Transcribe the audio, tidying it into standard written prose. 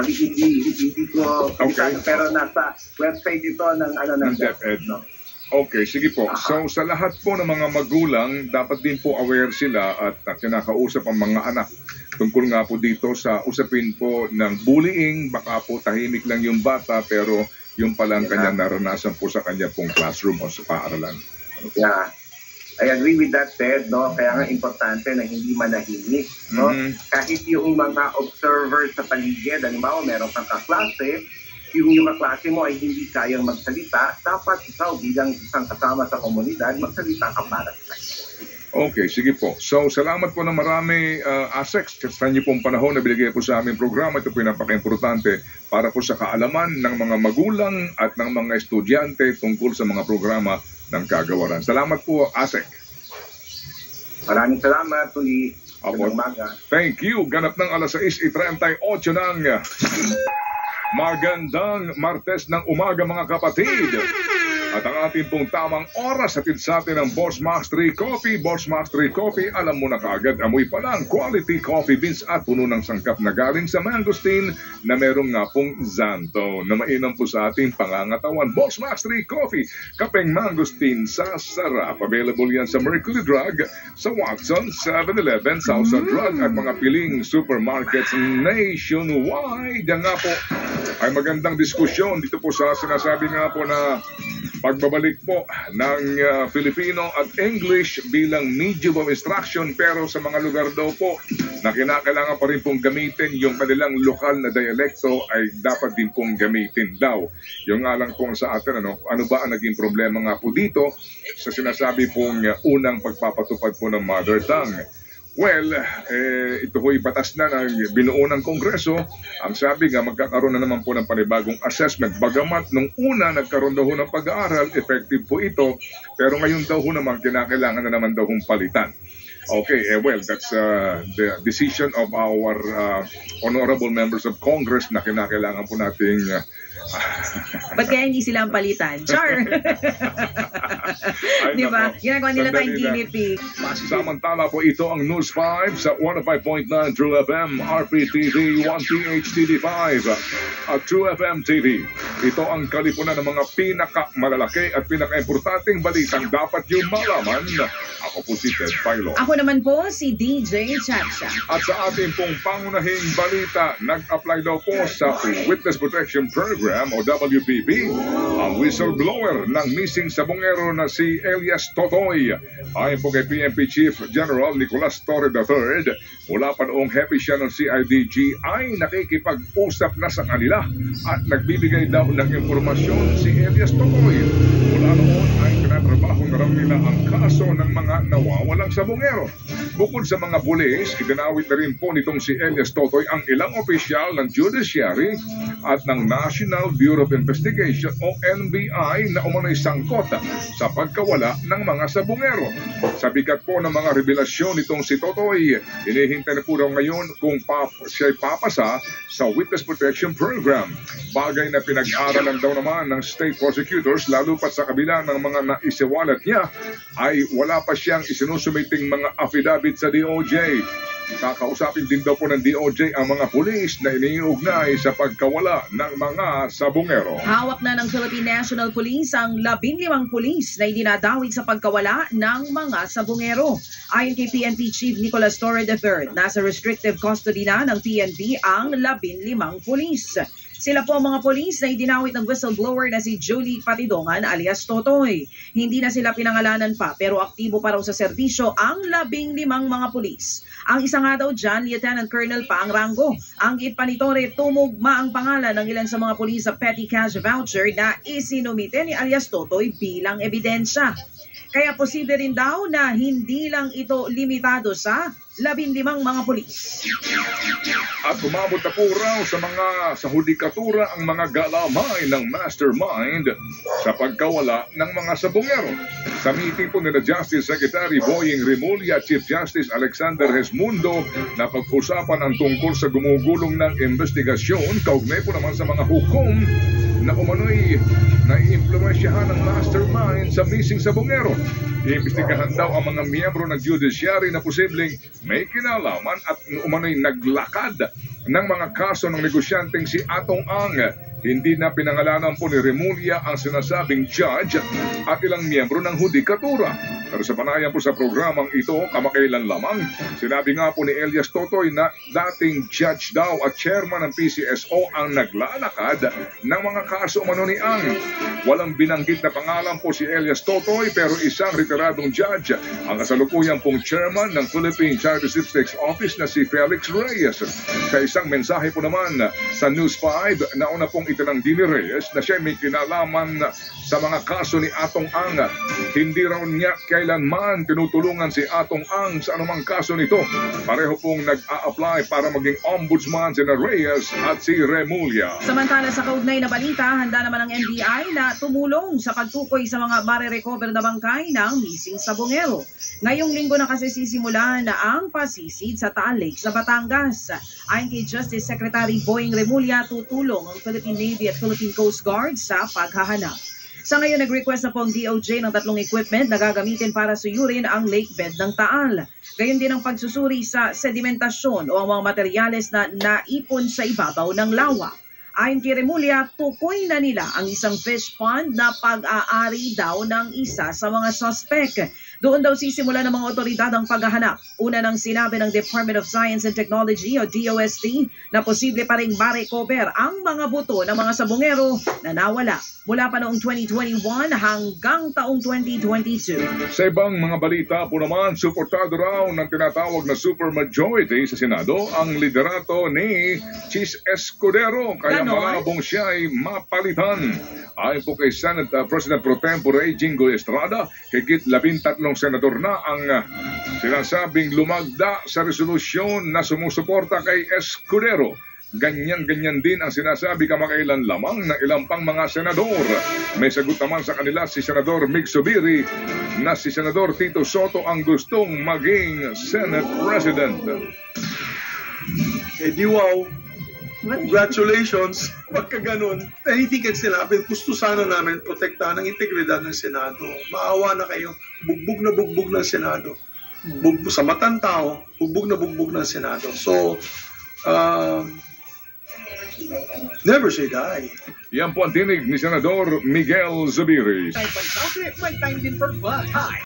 hindi ko pero nasa website ito ng ng DepEd. Okay, sige po. So sa lahat po ng mga magulang, dapat din po aware sila at kinakausap ang mga anak tungkol nga po dito sa usapin po ng bullying. Baka po tahimik lang yung bata pero yung palang kanya naranasan po sa kanya pong classroom o sa paaralan. Yeah. I agree with that, Ted, no? Kaya nga importante na hindi manahimik, no? Kahit yung mga observers sa paligid, halimbawa meron kang kaklase, yung kaklase mo ay hindi kayang magsalita, dapat ikaw bilang isang kasama sa komunidad, magsalita ka para sa kanya. Okay, sige po. So, salamat po na marami, ASEC, sa inyo pong panahon na binigay po sa aming programa. Ito po yung napaka-importante para po sa kaalaman ng mga magulang at ng mga estudyante tungkol sa mga programa ng kagawaran. Salamat po, ASEC. Maraming salamat, Tuli. Thank you. Ganap ng alas 6:38 ng magandang Martes ng umaga, mga kapatid. At ang ating pong tamang oras hatid sa atin ng Boss Mastery Coffee. Boss Mastery Coffee, alam mo na kaagad, amoy pa lang, quality coffee beans at puno ng sangkap na galing sa mangosteen na merong nga pong xantho na mainam po sa ating pangangatawan. Boss Mastery Coffee, kapeng mangosteen sa sarap. Available yan sa Mercury Drug, sa Watson, 7-Eleven, Southern Drug at mga piling supermarkets nationwide. Yan nga po ay magandang diskusyon dito po sa sinasabi nga po na pagbabalik po ng Filipino at English bilang medium of instruction, pero sa mga lugar daw po na kinakailangan pa rin pong gamitin yung kanilang lokal na dialekto ay dapat din pong gamitin daw. Yung nga lang po sa atin, ano ba ang naging problema nga po dito sa sinasabi pong unang pagpapatupad po ng mother tongue? Well, ito ho'y batas na ng binuo ng Kongreso. Ang sabi nga, magkakaroon na naman po ng panibagong assessment. Bagamat nung una nagkaroon daw ng pag-aaral, effective po ito. Pero ngayon daw naman, kinakailangan na naman daw palitan. Okay, well, that's the decision of our honorable members of Congress na kinakailangan po nating... Ba't kaya hindi sila ang palitan? Char! Di ba? Ginagawa nila tayong guinea pig. Samantala po, ito ang News 5 sa 105.9 True FM, RPTV, 1PH TV5 at True FM TV. Ito ang kalipunan ng mga pinakamalalaki at pinaka-importanting balitang dapat yung malaman. Ako po si Ted Pailo. Ako naman po si DJ Chacha. At sa ating pong pangunahing balita, nag-apply daw po sa Witness Protection Program o WPP ang whistleblower ng missing sabongero na si Elias Totoy. Ayon po kay PNP Chief General Nicolas Torre III, mula pa noong happy siya ng CIDG ay nakikipag-usap na sa kanila at nagbibigay daw ng impormasyon si Elias Totoy. Mula noon ay tinatrabaho na raw nila ang kaso ng mga nawawalang sabongero. Bukod sa mga pulis, itinawid na rin po nitong si Elias Totoy ang ilang opisyal ng Judiciary at ng National Bureau of Investigation o NBI na umano'y sangkot sa pagkawala ng mga sabongero. Sa bigat po ng mga revelasyon nitong si Totoy, hinihintay na po daw ngayon kung siya'y papasa sa Witness Protection Program. Bagay na pinag-aralan daw naman ng state prosecutors, lalo pat sa kabila ng mga naisiwalat niya ay wala pa siyang isinusumiting mga affidavit sa DOJ. Kakausapin din daw po ng DOJ ang mga pulis na iniugnay sa pagkawala ng mga sabongero. Hawak na ng Philippine National Police ang 15 pulis na idinadawit sa pagkawala ng mga sabongero. Ayon kay PNP Chief Nicolas Torre III, nasa restrictive custody na ng PNP ang 15 pulis. Sila po ang mga polis na idinawit ng whistleblower na si Julie Patidongan alias Totoy. Hindi na sila pinangalanan pa pero aktibo pa raw sa serbisyo ang 15 mga polis. Ang isa nga daw dyan, Lieutenant Colonel pa ang ranggo. Ang giit pa ni Torre, tumugma ang pangalan ng ilan sa mga polis sa petty cash voucher na isinumite ni alias Totoy bilang ebidensya. Kaya posible rin daw na hindi lang ito limitado sa 15 mga pulis. At umabot na po raw sa hudikatura ang mga galamay ng mastermind sa pagkawala ng mga sabongero. Sa meeting po nila Justice Secretary Boying Rimulya at Chief Justice Alexander Hesmundo na pag-usapan ang tungkol sa gumugulong ng investigasyon kaugnay po naman sa mga hukom na umano'y naiimpluwensyahan ng mastermind sa missing sabongero. Iimbestigahan daw ang mga miyembro ng judiciary na posibleng may kinalaman at umano'y naglakad ng mga kaso ng negosyanteng si Atong Ang. Hindi na pinangalanan po ni Remulla ang sinasabing judge at ilang miyembro ng hudikatura. Pero sa panayan po sa programang ito, kamakailan lamang, sinabi nga po ni Elias Totoy na dating judge daw at chairman ng PCSO ang naglalakad ng mga kaso umano ni Ang. Walang binanggit na pangalan po si Elias Totoy pero isang retiradong judge ang kasalukuyang pong chairman ng Philippine Child Statistics Office na si Felix Reyes. Sa isang mensahe po naman sa News 5, nauna pong itinanggi ni Reyes na siya may kinalaman sa mga kaso ni Atong Ang. Hindi raw niya kailanman tinutulungan si Atong Ang sa anumang kaso nito. Pareho pong nag-a-apply para maging ombudsman si Reyes at si Remulla. Samantala sa kaugnay na balita, handa naman ang NBI na tumulong sa pagtukoy sa mga mare-recover na bangkay ng missing sabongero. Ngayong linggo na kasi sisimulan na ang pasisid sa Taal Lake sa Batangas. Ayon kay Justice Secretary Boying Remulla, tutulong ang Philippine Navy at Philippine Coast Guard sa paghahanap. Sa ngayon, nag-request na po ang DOJ ng 3 equipment na gagamitin para suyurin ang lake bed ng Taal. Gayon din ang pagsusuri sa sedimentasyon o ang mga materyales na naipon sa ibabaw ng lawa. Ayon kay Remulla, tukoy na nila ang isang fish pond na pag-aari daw ng isa sa mga suspect. Doon daw sisimula ng mga otoridad ang paghahanap. Una nang sinabi ng Department of Science and Technology o DOST na posible pa rin ma-recover ang mga buto ng mga sabongero na nawala mula pa noong 2021 hanggang taong 2022. Sa ibang mga balita po naman, suportado raw ng tinatawag na supermajority sa Senado ang liderato ni Chis Escudero kaya malabong siya ay mapalitan. Ayon po kay Senate President Pro Tempore Jingo Estrada, higit 13 senador na ang sinasabing lumagda sa resolusyon na sumusuporta kay Escudero. Ganyan-ganyan din ang sinasabi kamakailan lamang ng ilang pang mga senador. May sagot naman sa kanila si Senador Mig Zubiri na si Senador Tito Soto ang gustong maging Senate President. Eh di wow, congratulations, pagka ganun. Anything can still happen. Gusto sana namin protektahan ang integridad ng Senado. Maawa na kayo, bugbog ng Senado. Bugbog sa matang tao, bugbog ng Senado. So, never say die. Yan po ang tinig ni Senador Miguel Zubiri. May time din for fun. Hi!